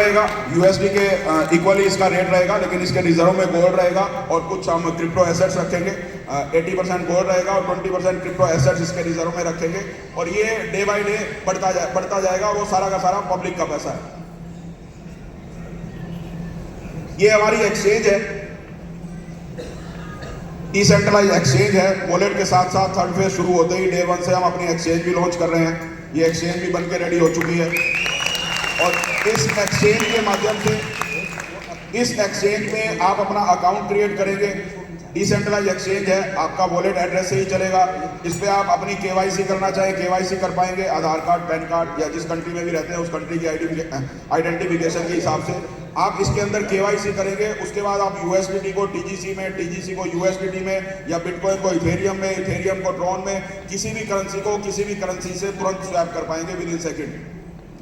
रहेगा, यूएसडी के इक्वली इसका रेट रहेगा, लेकिन इसके रिजर्व में गोल्ड रहेगा और कुछ हम क्रिप्टो एसेट्स रखेंगे। 80% गोल्ड रहेगा और 20% क्रिप्टो एसेट्स इसके रिजर्व में रखेंगे और ये डे बाय डे बढ़ता जाएगा और वो सारा का सारा पब्लिक का पैसा है। ये हमारी एक्सचेंज है, डिसेंट्रलाइज एक्सचेंज है। वॉलेट के साथ साथ थर्ड फेज शुरू होते ही डे 1 से हम अपनी एक्सचेंज भी लॉन्च कर रहे हैं। ये एक्सचेंज भी बनके रेडी हो चुकी है और इस एक्सचेंज के माध्यम से, इस एक्सचेंज में आप अपना अकाउंट क्रिएट करेंगे। डिसेंट्रलाइज एक्सचेंज है, आपका वॉलेट एड्रेस से ही चलेगा। इस पे आप अपनी केवाईसी करना चाहें केवाईसी कर पाएंगे, आधार कार्ड, पैन कार्ड या जिस कंट्री में भी रहते हैं उस कंट्री की आइडेंटिफिकेशन के हिसाब से आप इसके अंदर केवाईसी करेंगे। उसके बाद आप यूएसडीटी को टीजीसी में, टीजीसी को यूएसडीटी में या बिटकॉइन को इथेरियम में, इथेरियम को ट्रॉन में, किसी भी करेंसी को किसी भी करेंसी से तुरंत स्वैप कर पाएंगे विद इन सेकेंड,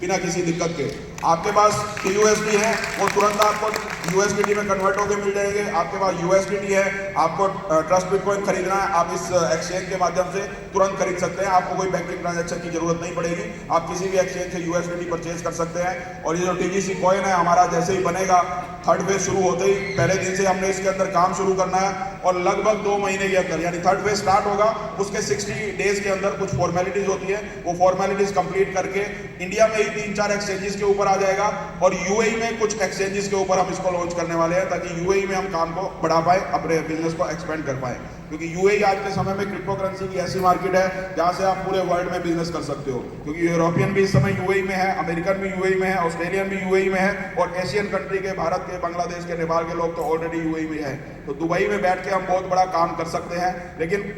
बिना किसी दिक्कत के। आपके पास यूएसडी है वो तुरंत आपको यूएसडीटी में कन्वर्ट होकर मिल जाएंगे। आपके पास यूएसडीटी है, आपको ट्रस्ट बिटकॉइन खरीदना है, आप इस एक्सचेंज के माध्यम से तुरंत खरीद सकते हैं। आपको कोई बैंकिंग ट्रांजैक्शन की जरूरत नहीं पड़ेगी, आप किसी भी एक्सचेंज से यूएसडीटी परचेज कर सकते हैं। और ये जो टीजीसी कॉइन है हमारा जैसे ही बनेगा, थर्ड फेज शुरू होते ही पहले दिन से हमने इसके अंदर काम शुरू करना है और लगभग 2 महीने के अंदर, यानी थर्ड फेज स्टार्ट होगा उसके 60 डेज के अंदर कुछ फॉर्मेलिटीज होती है, वो फॉर्मेलिटीज कंप्लीट करके इंडिया में ही 3-4 एक्सचेंजेस के ऊपर आ जाएगा और यूएई में कुछ एक्सचेंजेस के ऊपर हम इसको लॉन्च करने वाले हैं ताकि यूएई में हम काम को बढ़ा पाए, अपने बिजनेस को एक्सपेंड कर पाए। क्योंकि यूएई आज के समय में क्रिप्टो करेंसी की ऐसी मार्केट है जहां से आप पूरे वर्ल्ड में बिजनेस कर सकते हो। क्योंकि यूरोपियन भी इस समय यूएई में है, अमेरिकन भी यूएई में है, ऑस्ट्रेलियन भी यूएई में है और एशियन कंट्री के, भारत के, बांग्लादेश के, नेपाल के लोग तो ऑलरेडी यूएई में है। तो दुबई में बैठ के हम बहुत बड़ा काम कर सकते हैं। लेकिन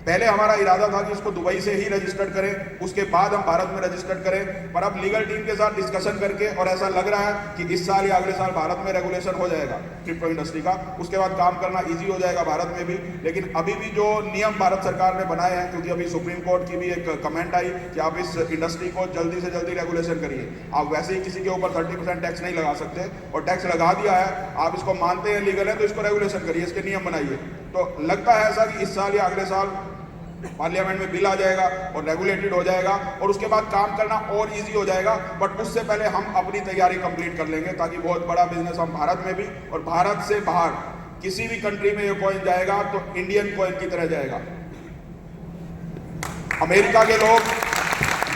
पहले हमारा इरादा था कि इसको दुबई से ही रजिस्टर्ड करें, उसके बाद हम भारत में रजिस्टर्ड करें। पर अब लीगल टीम के साथ डिस्कशन करके और ऐसा लग रहा है कि इस साल या अगले साल भारत में रेगुलेशन हो जाएगा क्रिप्टो इंडस्ट्री का, उसके बाद काम करना इजी हो जाएगा भारत में भी। लेकिन अभी भी जो नियम भारत सरकार ने बनाए हैं, क्योंकि अभी सुप्रीम कोर्ट की भी एक कमेंट आई कि आप इस इंडस्ट्री को जल्दी से जल्दी रेगुलेशन करिए। आप वैसे ही किसी के ऊपर 30% टैक्स नहीं लगा सकते और टैक्स लगा दिया है, आप इसको मानते हैं लीगल है तो इसको रेगुलेशन करिए, इसके नियम बनाइए। तो लगता है ऐसा कि इस साल या अगले साल पार्लियामेंट में बिल आ जाएगा और रेगुलेटेड हो जाएगा और उसके बाद काम करना और इजी हो जाएगा। बट उससे पहले हम अपनी तैयारी कंप्लीट कर लेंगे ताकि बहुत बड़ा बिजनेस हम भारत में भी और भारत से बाहर किसी भी कंट्री में ये कॉइन जाएगा तो इंडियन कॉइन की तरह जाएगा। अमेरिका के लोग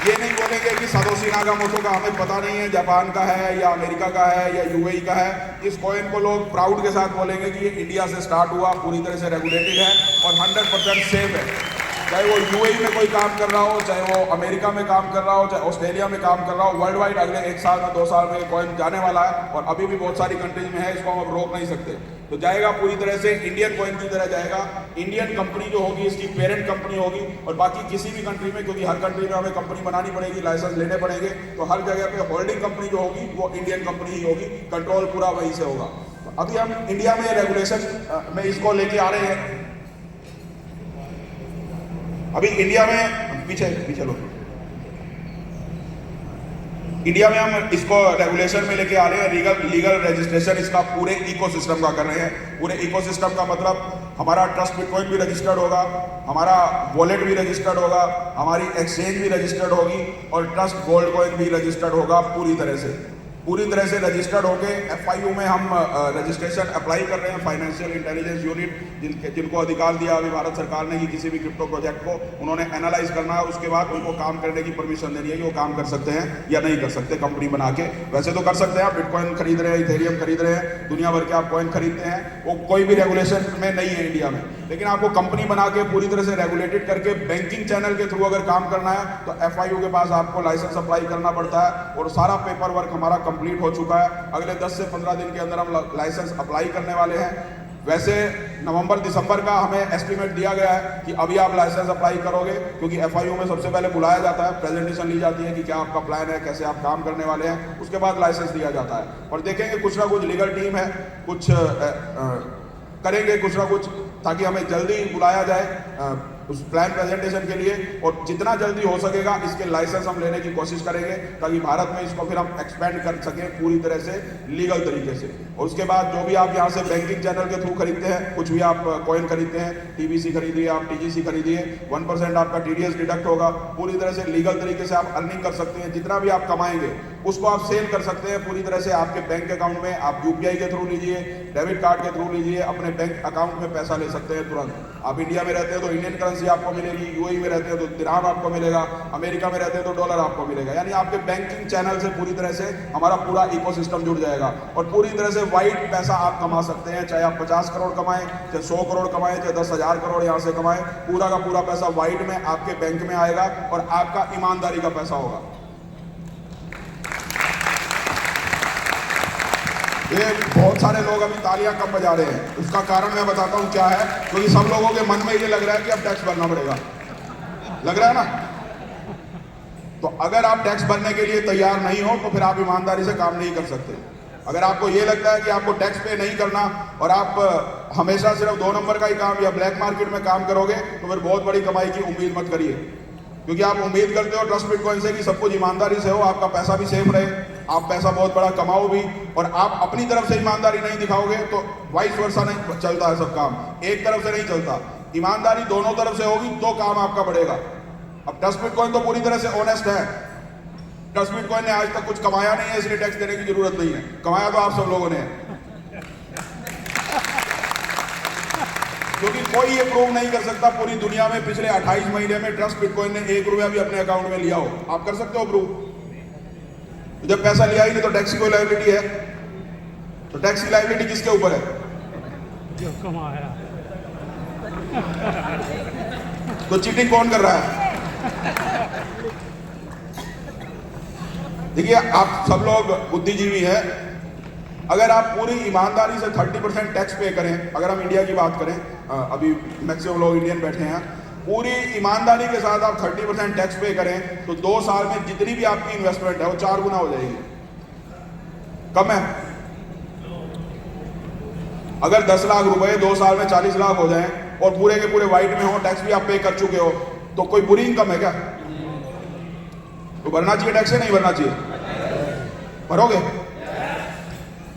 ये नहीं बोलेंगे कि सातोशी नाकामोटो का हमें पता नहीं है, जापान का है या अमेरिका का है या यूएई का है। इस कॉइन को लोग प्राउड के साथ बोलेंगे कि ये इंडिया से स्टार्ट हुआ, पूरी तरह से रेगुलेटेड है और 100% सेफ है। चाहे वो यूएई में कोई काम कर रहा हो, चाहे वो अमेरिका में काम कर रहा हो, चाहे ऑस्ट्रेलिया में काम कर रहा हो, वर्ल्ड वाइड अगले 1 साल में 2 साल में कॉइन जाने वाला है और अभी भी बहुत सारी कंट्रीज में है, इसको हम अब रोक नहीं सकते। तो जाएगा पूरी तरह से इंडियन कॉइन की तरह जाएगा। इंडियन कंपनी जो होगी इसकी पेरेंट कंपनी होगी और बाकी किसी भी कंट्री में, क्योंकि हर कंट्री में हमें कंपनी बनानी पड़ेगी, लाइसेंस लेने पड़ेंगे, तो हर जगह पे होल्डिंग कंपनी जो होगी वो इंडियन कंपनी ही होगी, कंट्रोल पूरा वहीं से होगा। तो अभी हम इंडिया में रेगुलेशन में इसको लेके आ रहे हैं। अभी इंडिया में पीछे लो, इंडिया में हम इसको रेगुलेशन में लेके आ रहे हैं। लीगल रजिस्ट्रेशन इसका पूरे इकोसिस्टम का कर रहे हैं। पूरे इकोसिस्टम का मतलब हमारा ट्रस्ट बिटकॉइन भी रजिस्टर्ड होगा, हमारा वॉलेट भी रजिस्टर्ड होगा, हमारी एक्सचेंज भी रजिस्टर्ड होगी और ट्रस्ट गोल्ड कॉइन भी रजिस्टर्ड होगा पूरी तरह से रजिस्टर्ड होके एफआईयू में हम रजिस्ट्रेशन अप्लाई कर रहे हैं। फाइनेंशियल इंटेलिजेंस यूनिट जिनको अधिकार दिया अभी भारत सरकार ने कि किसी भी क्रिप्टो प्रोजेक्ट को उन्होंने एनालाइज करना है, उसके बाद उनको काम करने की परमिशन देनी है कि वो काम कर सकते हैं या नहीं कर सकते कंपनी बना के। वैसे तो कर सकते हैं, आप बिटकॉइन खरीद रहे हैं, इथेरियम खरीद रहे हैं, दुनिया भर के आप कॉइन खरीदते हैं, वो कोई भी रेगुलेशन में नहीं है इंडिया में। लेकिन आपको कंपनी बना के पूरी तरह से रेगुलेटेड करके बैंकिंग चैनल के थ्रू अगर काम करना है तो एफआईयू के पास आपको लाइसेंस अप्लाई करना पड़ता है और सारा पेपर वर्क हमारा कंप्लीट हो चुका है। अगले 10 से 15 दिन के अंदर हम लाइसेंस अप्लाई करने वाले हैं। वैसे नवंबर दिसंबर का हमें एस्टिमेट दिया गया है कि अभी आप लाइसेंस अप्लाई करोगे, क्योंकि एफआईयू में सबसे पहले बुलाया जाता है, प्रेजेंटेशन ली जाती है कि क्या आपका प्लान है, कैसे आप काम करने वाले हैं, उसके बाद लाइसेंस दिया जाता है। और देखेंगे कुछ ना कुछ लीगल टीम है, कुछ करेंगे कुछ ना कुछ ताकि हमें जल्दी बुलाया जाए उस प्लान प्रेजेंटेशन के लिए और जितना जल्दी हो सकेगा इसके लाइसेंस हम लेने की कोशिश करेंगे ताकि भारत में इसको फिर हम एक्सपेंड कर सकें पूरी तरह से लीगल तरीके से। और उसके बाद जो भी आप यहाँ से बैंकिंग चैनल के थ्रू खरीदते हैं, कुछ भी आप कॉइन खरीदते हैं, टीबीसी खरीदिए, आप टीजीसी खरीदिए, 1% आपका टीडीएस डिडक्ट होगा। पूरी तरह से लीगल तरीके से आप अर्निंग कर सकते हैं। जितना भी आप कमाएंगे उसको आप सेल कर सकते हैं पूरी तरह से आपके बैंक अकाउंट में। आप यूपीआई के थ्रू लीजिए, डेबिट कार्ड के थ्रू लीजिए, अपने बैंक अकाउंट में पैसा ले सकते हैं तुरंत। आप इंडिया में रहते हैं तो इंडियन करेंसी आपको मिलेगी, यूएई में रहते हैं तो दिरहम आपको मिलेगा, अमेरिका में रहते हैं तो डॉलर आपको मिलेगा। यानी आपके बैंकिंग चैनल से पूरी तरह से हमारा पूरा इकोसिस्टम जुड़ जाएगा और पूरी तरह से वाइड पैसा आप कमा सकते हैं। चाहे आप 50 करोड़ कमाएं, चाहे 100 करोड़ कमाएं, चाहे 10,000 करोड़ यहाँ से कमाएं, पूरा का पूरा पैसा वाइड में आपके बैंक में आएगा और आपका ईमानदारी का पैसा होगा। ये बहुत सारे लोग अभी तालियां कम बजा रहे हैं, उसका कारण मैं बताता हूं क्या है। क्योंकि सब लोगों के मन में ये लग रहा है कि अब टैक्स भरना पड़ेगा, लग रहा है ना। तो अगर आप टैक्स भरने के लिए तैयार नहीं हो तो फिर आप ईमानदारी से काम नहीं कर सकते। अगर आपको ये लगता है कि आपको टैक्स पे नहीं करना और आप हमेशा सिर्फ 2 नंबर का ही काम या ब्लैक मार्केट में काम करोगे तो फिर बहुत बड़ी कमाई की उम्मीद मत करिए। क्योंकि आप उम्मीद करते हो ट्रस्ट बिटकॉइन से कि सब कुछ ईमानदारी से हो, आपका पैसा भी सेफ रहे, आप पैसा बहुत बड़ा कमाओ भी, और आप अपनी तरफ से ईमानदारी नहीं दिखाओगे तो वाइस वर्सा नहीं चलता है सब काम, एक तरफ से नहीं चलता। ईमानदारी दोनों तरफ से होगी तो काम आपका बढ़ेगा। अब ट्रस्ट बिटकॉइन तो पूरी तरह से ऑनेस्ट है। ट्रस्ट बिटकॉइन ने आज तक कुछ कमाया नहीं है, इसलिए टैक्स देने की जरूरत नहीं है। कमाया तो आप सब लोगों ने है। क्योंकि कोई ये प्रूव नहीं कर सकता पूरी दुनिया में पिछले 28 महीने में ट्रस्ट बिटकॉइन ने 1 रुपया भी अपने अकाउंट में लिया हो। आप कर सकते हो प्रूव? तो जब पैसा लिया ही नहीं तो टैक्स की कोई लायबिलिटी है? तो टैक्स की लायबिलिटी किसके ऊपर है? जो कमाया। तो चीटिंग कौन कर रहा है? देखिए, आप सब लोग बुद्धिजीवी हैं। अगर आप पूरी ईमानदारी से 30% टैक्स पे करें, अगर हम इंडिया की बात करें, अभी मैक्सिमम लोग इंडियन बैठे हैं, पूरी ईमानदारी के साथ आप 30% टैक्स पे करें तो 2 साल में जितनी भी आपकी इन्वेस्टमेंट है वो 4 गुना हो जाएगी। कम है? अगर 10 लाख रुपए 2 साल में 40 लाख हो जाएं और पूरे के पूरे वाइट में हो, टैक्स भी आप पे कर चुके हो, तो कोई बुरी इनकम है क्या? तो भरना चाहिए टैक्स या नहीं भरना चाहिए? भरोगे?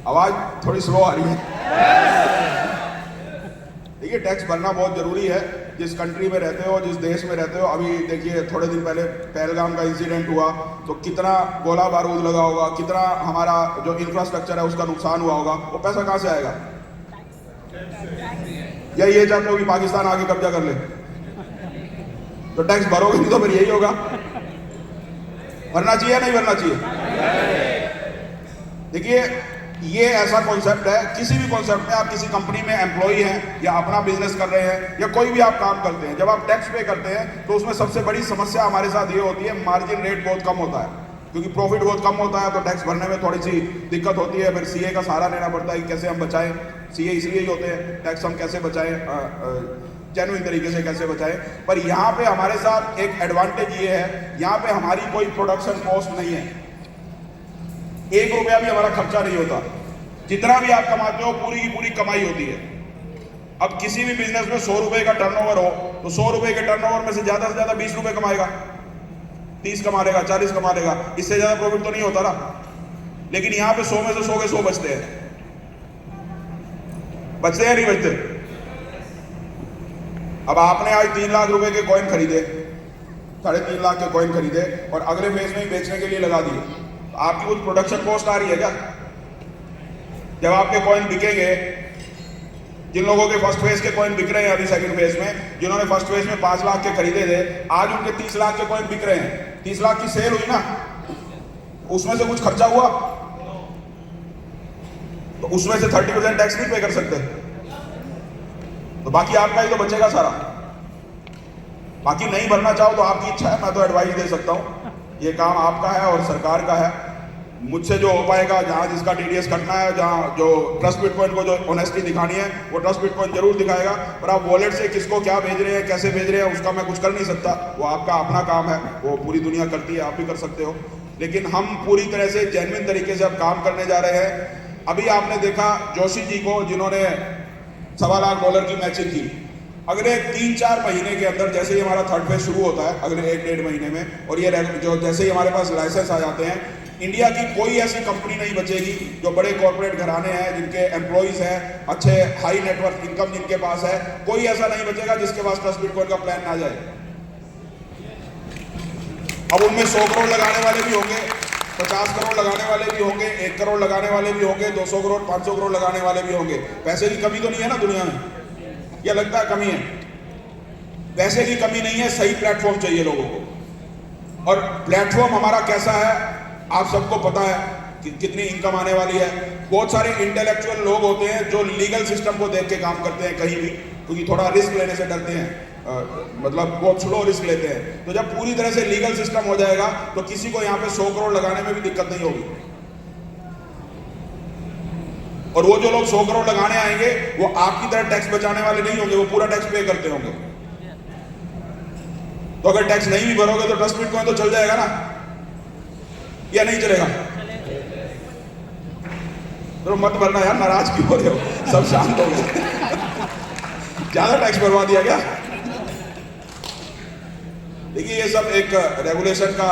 आवाज थोड़ी स्लो आ रही है। देखिए, टैक्स भरना बहुत जरूरी है जिस कंट्री में रहते हो, जिस देश में रहते हो। अभी देखिए, थोड़े दिन पहले पहलगाम का इंसिडेंट हुआ तो कितना गोला बारूद लगा होगा, कितना हमारा जो इंफ्रास्ट्रक्चर है उसका नुकसान हुआ होगा। वो पैसा कहां से आएगा? या ये चाहते हो कि पाकिस्तान आगे कब्जा कर ले? तो टैक्स भरोगे नहीं तो फिर यही होगा। भरना चाहिए या नहीं भरना चाहिए? देखिए, ये ऐसा कॉन्सेप्ट है, किसी भी कॉन्सेप्ट में, आप किसी कंपनी में एम्प्लॉई हैं या अपना बिजनेस कर रहे हैं या कोई भी आप काम करते हैं, जब आप टैक्स पे करते हैं तो उसमें सबसे बड़ी समस्या हमारे साथ ये होती है, मार्जिन रेट बहुत कम होता है। क्योंकि प्रॉफिट बहुत कम होता है तो टैक्स भरने में थोड़ी सी दिक्कत होती है। फिर सीए का सहारा लेना पड़ता है कि कैसे हम बचाएं। सीए इसलिए ही होते हैं, टैक्स हम कैसे बचाएं, जेन्युइन तरीके से कैसे बचाएं। पर यहाँ पे हमारे साथ एक एडवांटेज ये है, यहाँ पे हमारी कोई प्रोडक्शन कॉस्ट नहीं है, 1 रुपया भी हमारा खर्चा नहीं होता। जितना भी आप कमाते हो पूरी की पूरी कमाई होती है। अब किसी भी बिजनेस में 100 रुपए का टर्नओवर हो तो 100 रुपए के टर्नओवर में से ज्यादा 20 रुपए कमाएगा, 30 कमा लेगा, 40 कमा लेगा, इससे ज्यादा प्रॉफिट तो नहीं होता ना। लेकिन यहाँ पे 100 में से 100 के 100 बचते हैं। बचते हैं नहीं बचते? अब आपने आज 3 लाख रुपए के कॉइन खरीदे, 3.5 लाख के कॉइन खरीदे और अगले फेज में बेचने के लिए लगा दिए, तो आपकी कुछ प्रोडक्शन कॉस्ट आ रही है क्या? जब आपके कॉइन बिकेंगे, जिन लोगों के फर्स्ट फेज के कॉइन बिक रहे हैं अभी सेकंड फेज में, जिन्होंने फर्स्ट फेज में 5 लाख के खरीदे थे, आज उनके 30 लाख के कॉइन बिक रहे हैं। 30 लाख की सेल हुई ना, उसमें से कुछ खर्चा हुआ तो उसमें से 30% टैक्स नहीं पे कर सकते, तो बाकी आपका ही तो बचेगा सारा। बाकी नहीं भरना चाहो तो आपकी इच्छा है, मैं तो एडवाइस दे सकता हूं, ये काम आपका है और सरकार का है। मुझसे जो हो पाएगा, जहां जिसका टीडीएस कटना है, जहां जो ट्रस्ट बिटकॉइन को जो ऑनेस्टी दिखानी है वो ट्रस्ट बिटकॉइन जरूर दिखाएगा। पर आप वॉलेट से किसको क्या भेज रहे हैं, कैसे भेज रहे हैं, उसका मैं कुछ कर नहीं सकता, वो आपका अपना काम है, वो पूरी दुनिया करती है, आप भी कर सकते हो। लेकिन हम पूरी तरह से जेन्युइन तरीके से अब काम करने जा रहे हैं। अभी आपने देखा जोशी जी को, जिन्होंने $1.25 लाख की मैचिंग की। अगले 3-4 महीने के अंदर, जैसे ही हमारा थर्ड फेज शुरू होता है अगले 1-1.5 महीने में, और ये जो जैसे ही हमारे पास लाइसेंस आ जाते हैं, इंडिया की कोई ऐसी कंपनी नहीं बचेगी जो बड़े कॉर्पोरेट घराने हैं, जिनके एम्प्लॉइज हैं, अच्छे हाई नेटवर्क इनकम जिनके पास है, कोई ऐसा नहीं बचेगा जिसके पास ट्रस्ट बिटकॉइन का प्लान ना जाए। अब उनमें 100 करोड़ लगाने वाले भी होंगे 50 करोड़ लगाने वाले भी होंगे, 1 करोड़ लगाने वाले भी होंगे, 200 करोड़ 500 करोड़ लगाने वाले भी होंगे। पैसे की कमी तो नहीं है ना दुनिया में, या लगता है कमी है? पैसे की कमी नहीं है, सही प्लेटफॉर्म चाहिए लोगों को। और प्लेटफॉर्म हमारा कैसा है आप सबको पता है कि कितनी इनकम आने वाली है। बहुत सारे इंटेलेक्चुअल लोग होते हैं जो लीगल सिस्टम को देख के काम करते हैं कहीं भी, क्योंकि थोड़ा रिस्क लेने से डरते हैं, मतलब बहुत स्लो रिस्क लेते हैं। तो जब पूरी तरह से लीगल सिस्टम हो जाएगा तो किसी को यहाँ पे 100 करोड़ लगाने में भी दिक्कत नहीं होगी। और वो जो लोग 100 करोड़ लगाने आएंगे वो आपकी तरह टैक्स बचाने वाले नहीं होंगे, वो पूरा टैक्स पे करते होंगे। तो अगर टैक्स नहीं भी भरोगे तो ट्रस्ट बिटकॉइन तो चल जाएगा ना, या नहीं चलेगा? तो मत भरना यार, नाराज क्यों हो रहे हो? सब शांत हो गए। ज्यादा टैक्स भरवा दिया क्या? देखिए ये सब एक रेगुलेशन का